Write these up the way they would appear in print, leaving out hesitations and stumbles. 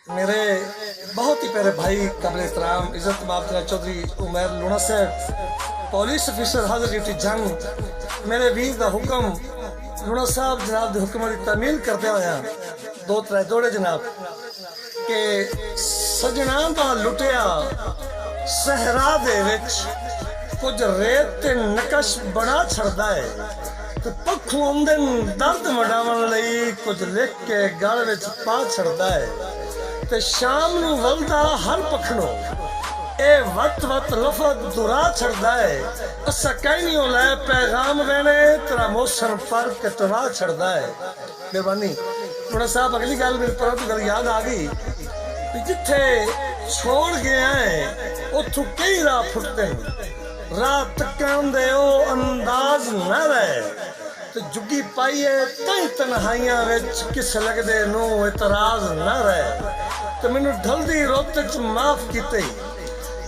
मेरे बहुत ही प्यारे भाई काबिल एहतराम इज़्ज़त माब जनाब चौधरी उमैर लूणा साहब पुलिस अफिसर हाजिर ड्यूटी जंग मेरे वीर का हुक्म लूणा साहब जनाब के हुक्म की तामील करते होया दो त्रै दौड़े जनाब के सजना का लुटिया सहरा दे विच कुछ रेत ते नकश बना छड़दा है तो पखों आंदे दर्द वडावन लई कुछ लिख के गल विच पा छड़दा है ते शाम नू वलदा हर पखनो ए वत वत लफज दुरा छड़दा है असा कहनियों लै पैगाम वेने तेरा मौसम पर कटवा छड़दा है। मेहरबानी थोड़ा साहब अगली गल मेरे पर तो गल याद आ गई जिथे छोड़ गया है उथों कई राह फुटते राह तकन दे ओ अंदाज न रहे तो जुगी पाइए कई तन्हाइयां विच किस लगदे नू इतराज न रहे तो मैनू ढलदी रुत च माफ कीते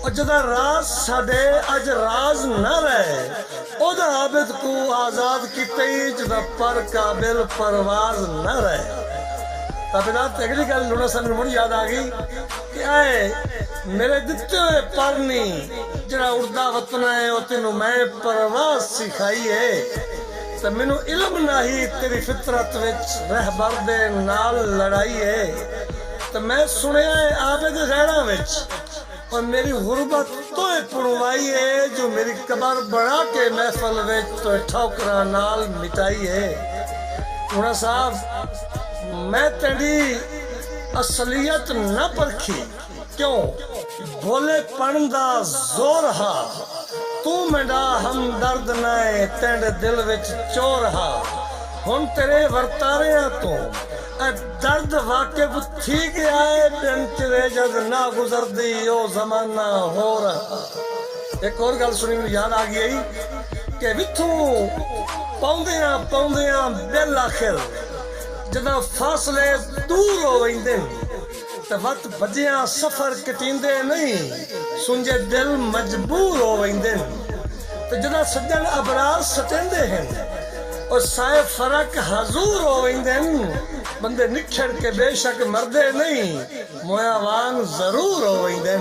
और जदा राज साडे अज राज न रहे ओदा आबिद को आजाद कीते जदा पर काबिल परवाज न रहे। ताबेदार अगली गल लूणा साहब मुड़ याद आ गई कि आए मेरे दिते हुए पर नहीं जरा उड़दा वतना है वो तेनू मैं परवाज सिखाई है तो मैनू इल्म नहीं तेरी फितरत विच रहबर दे नाल लड़ाई है तो मैं सुनिया है आबिद गैरा विच और मेरी गुरबत तो पुरवाई है जो मेरी कबर बढ़ा के महफल विच तो ठोकरा नाल मिटाई है। लूणा साहब मैं तेरी असलियत न परखी क्यों बोले पन दा जोर हा तू मेरा हमदर्द नाए तेरे दिल विच चोर हा हुन तेरे वर्तारियां तो दर्द वाकिफ थी गया है बिन तेरे जद ना गुजरदी ओ जमाना हो रहा। एक और गल सुनी मुझे याद आ गई कि विथू पौंदियां बिल आखिर जदा फासले दूर हो वेंदे तो वत बजिया सफर कटींदे नहीं सुंजे दिल मजबूर हो वेंदे तो जदा सज्जन अबरार सटेंदे हैं और साए फरक हजूर हो वेंदे बंदे निखर के बेशक मरदे नहीं मोया वांग जरूर हो वेंदे।